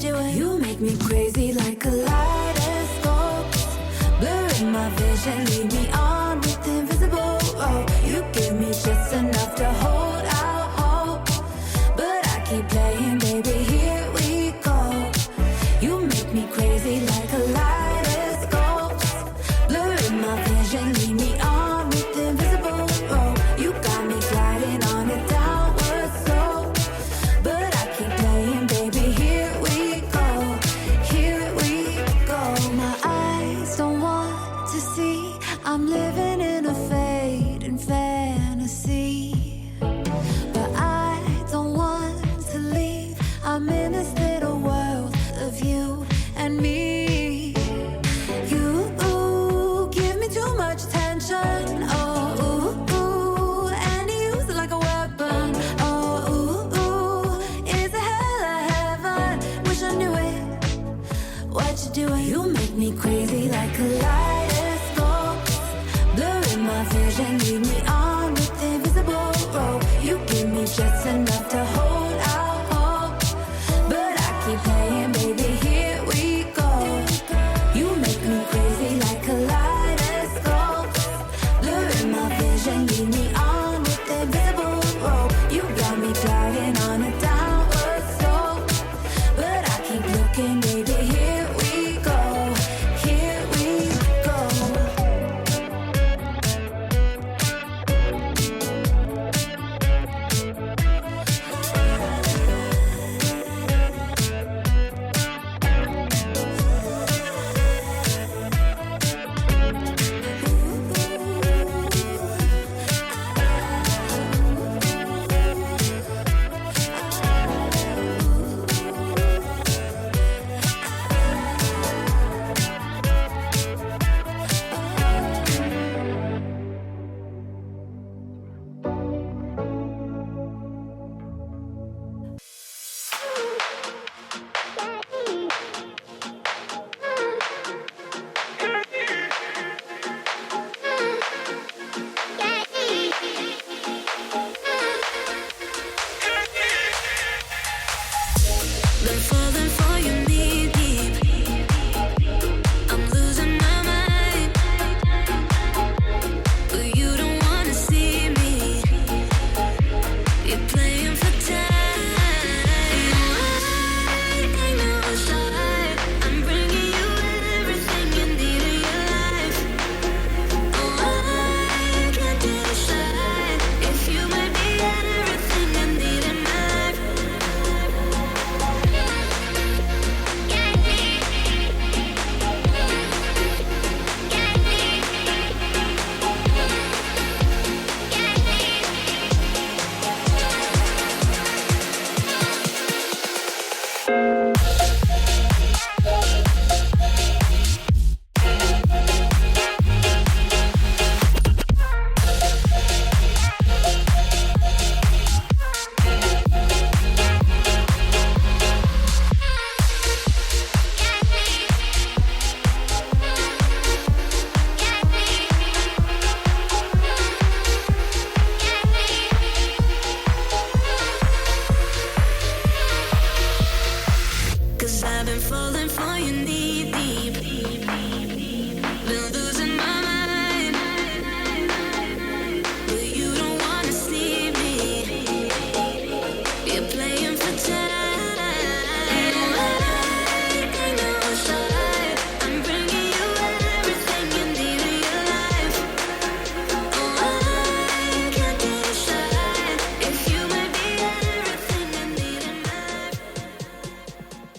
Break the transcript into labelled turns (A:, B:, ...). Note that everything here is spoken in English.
A: you doing? You make me crazy like kaleidoscope, blurring my vision, lead me on with invisible rope. You give me just enough to hold out hope, but I keep playing, baby, here we go. You make me crazy like kaleidoscope, blurring my vision, lead me on with invisible rope. You got me gliding on a downward slope, but I keep playing, baby, here we go. Here we go. My eyes don't want to see I'm living in a fading fantasy, but I don't want to leave. I'm in this little world of you and me. You give me too much attention. Oh, and you use it like a weapon. Oh, is it hell or heaven? Wish I knew it. What you doing? You make me crazy like kaleidoscope, blurring my vision, lead me on with invisible rope. You give me just enough to hold out hope, but I keep playing, baby, here we go. You make me crazy like kaleidoscope, blurring my vision, lead me on with invisible rope. You got me gliding on a downward slope, but I keep looking, baby, here we go. Here we go. Been falling for you knee deep. I'm losing my mind, but you don't wanna see me. You're playing for time. Ain't no side. I'm bringing you everything you need in your life. Oh, I can't decide if you might be everything I need in my life. Cause I've been falling for you knee deep.